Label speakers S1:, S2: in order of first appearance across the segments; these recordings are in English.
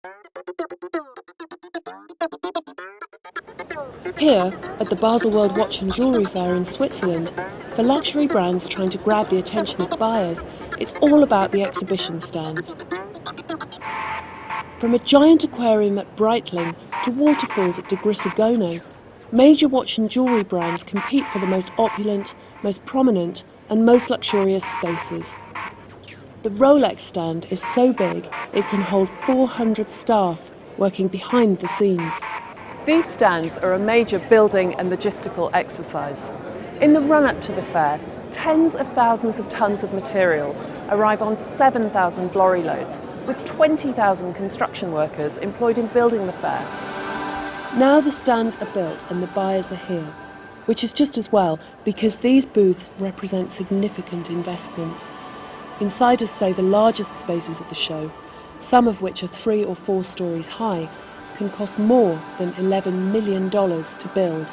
S1: Here, at the Baselworld Watch and Jewellery Fair in Switzerland, for luxury brands trying to grab the attention of buyers, it's all about the exhibition stands. From a giant aquarium at Breitling to waterfalls at De Grisagono, major watch and jewellery brands compete for the most opulent, most prominent and most luxurious spaces. The Rolex stand is so big it can hold 400 staff working behind the scenes. These stands are a major building and logistical exercise. In the run-up to the fair, tens of thousands of tons of materials arrive on 7,000 lorry loads, with 20,000 construction workers employed in building the fair. Now the stands are built and the buyers are here, which is just as well because these booths represent significant investments. Insiders say the largest spaces at the show, some of which are 3 or 4 stories high, can cost more than $11 million to build.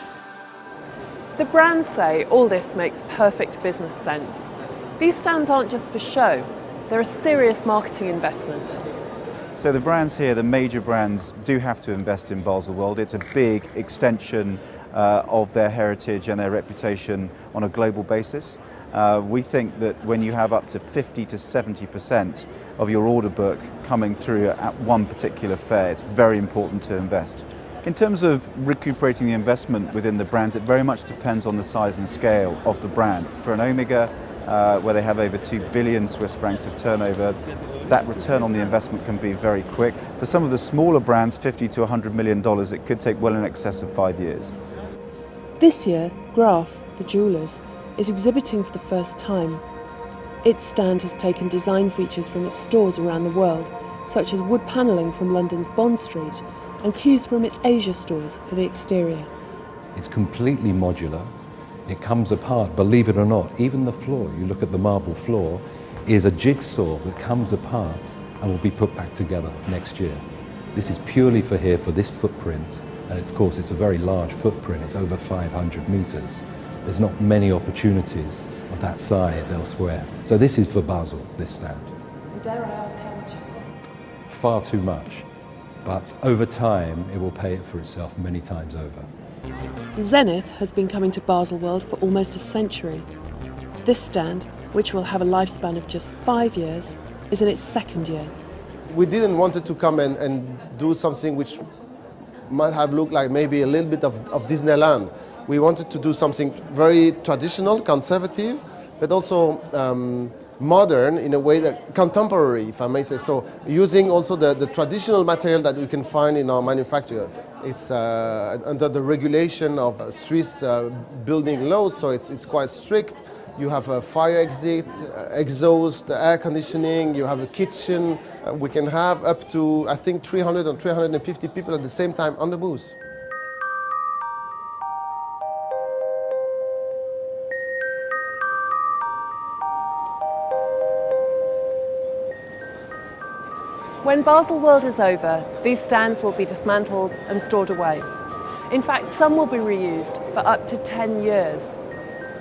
S1: The brands say all this makes perfect business sense. These stands aren't just for show, they're a serious marketing investment.
S2: So the brands here, the major brands, do have to invest in Baselworld. It's a big extension of their heritage and their reputation on a global basis. We think that when you have up to 50 to 70% of your order book coming through at one particular fair, it's very important to invest. In terms of recuperating the investment within the brands, it very much depends on the size and scale of the brand. For an Omega, where they have over 2 billion Swiss francs of turnover, that return on the investment can be very quick. For some of the smaller brands, $50 to $100 million, it could take well in excess of 5 years.
S1: This year, Graff, the jewellers, is exhibiting for the first time. Its stand has taken design features from its stores around the world, such as wood panelling from London's Bond Street and cues from its Asia stores for the exterior.
S3: It's completely modular. It comes apart, believe it or not. Even the floor, you look at the marble floor, is a jigsaw that comes apart and will be put back together next year. This is purely for here, for this footprint. And of course, it's a very large footprint. It's over 500 meters. There's not many opportunities of that size elsewhere. So this is for Basel, this stand.
S1: And dare I ask how much it costs?
S3: Far too much. But over time, it will pay for itself many times over.
S1: Zenith has been coming to Baselworld for almost a century. This stand, which will have a lifespan of just 5 years, is in its 2nd year.
S4: We didn't want to come and do something which might have looked like maybe a little bit of Disneyland. We wanted to do something very traditional, conservative, but also modern in a way that contemporary, if I may say so, using also the traditional material that we can find in our manufacture. It's under the regulation of Swiss building laws, so it's quite strict. You have a fire exit, exhaust, air conditioning, you have a kitchen. We can have up to, I think, 300 or 350 people at the same time on the booth.
S1: When Baselworld is over, these stands will be dismantled and stored away. In fact, some will be reused for up to 10 years.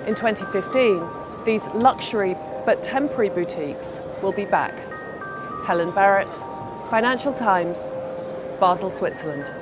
S1: In 2015, these luxury but temporary boutiques will be back. Helen Barrett, Financial Times, Basel, Switzerland.